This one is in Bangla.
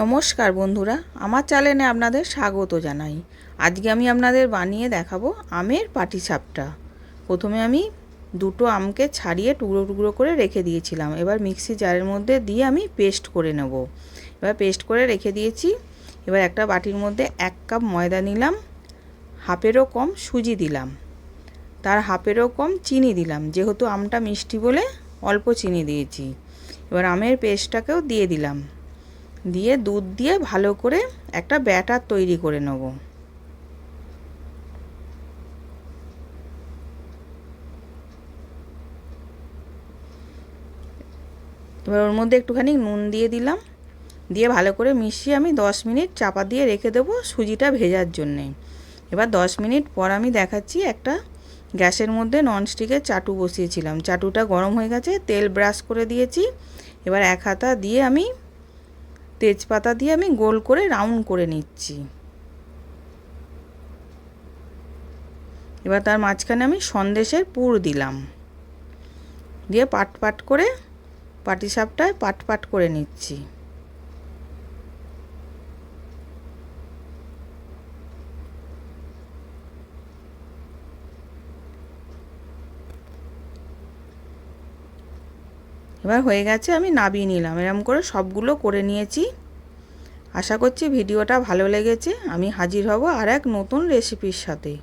নমস্কার বন্ধুরা, আমার চ্যানেলে আপনাদের স্বাগত জানাই। আজকে আমি আপনাদের বানিয়ে দেখাবো আমের পাটিসাপটা। প্রথমে আমি দুটো আমকে ছাড়িয়ে টুকরো টুকরো করে রেখে দিয়েছিলাম। এবার মিক্সি জারের মধ্যে দিয়ে আমি পেস্ট করে নেব। এবার পেস্ট করে রেখে দিয়েছি। এবার একটা বাটির মধ্যে 1 কাপ ময়দা নিলাম, হাফেরও কম সুজি দিলাম, তার হাফেরও কম চিনি দিলাম, যেহেতু আমটা মিষ্টি বলে অল্প চিনি দিয়েছি। এবার আমের পেস্টটাকেও দিয়ে দিলাম, দিয়ে দুধ দিয়ে ভালো করে একটা ব্যাটার তৈরি করে নেব। এবার ওর মধ্যে একটুখানি নুন দিয়ে দিলাম, দিয়ে ভালো করে মিশিয়ে আমি 10 মিনিট চাপা দিয়ে রেখে দেবো সুজিটা ভেজার জন্যে। এবার 10 মিনিট পর আমি দেখাচ্ছি। একটা গ্যাসের মধ্যে ননস্টিকের চাটু বসিয়েছিলাম, চাটুটা গরম হয়ে গেছে, তেল ব্রাশ করে দিয়েছি। এবার এক হাতা দিয়ে আমি তেজপাতা দিয়ে আমি গোল করে রাউন্ড করে নিচ্ছি। এবার তার মাঝখানে আমি সন্দেশের পুর দিলাম, দিয়ে পাট পাট করে পাটিসাপটায় পাট পাট করে নিচ্ছি। এবার হয়ে গেছে, আমি নামিয়ে নিলাম। এরকম করে সবগুলো করে নিয়েছি। আশা করছি ভিডিওটা ভালো লেগেছে। আমি হাজির হব আর এক নতুন রেসিপির সাথে।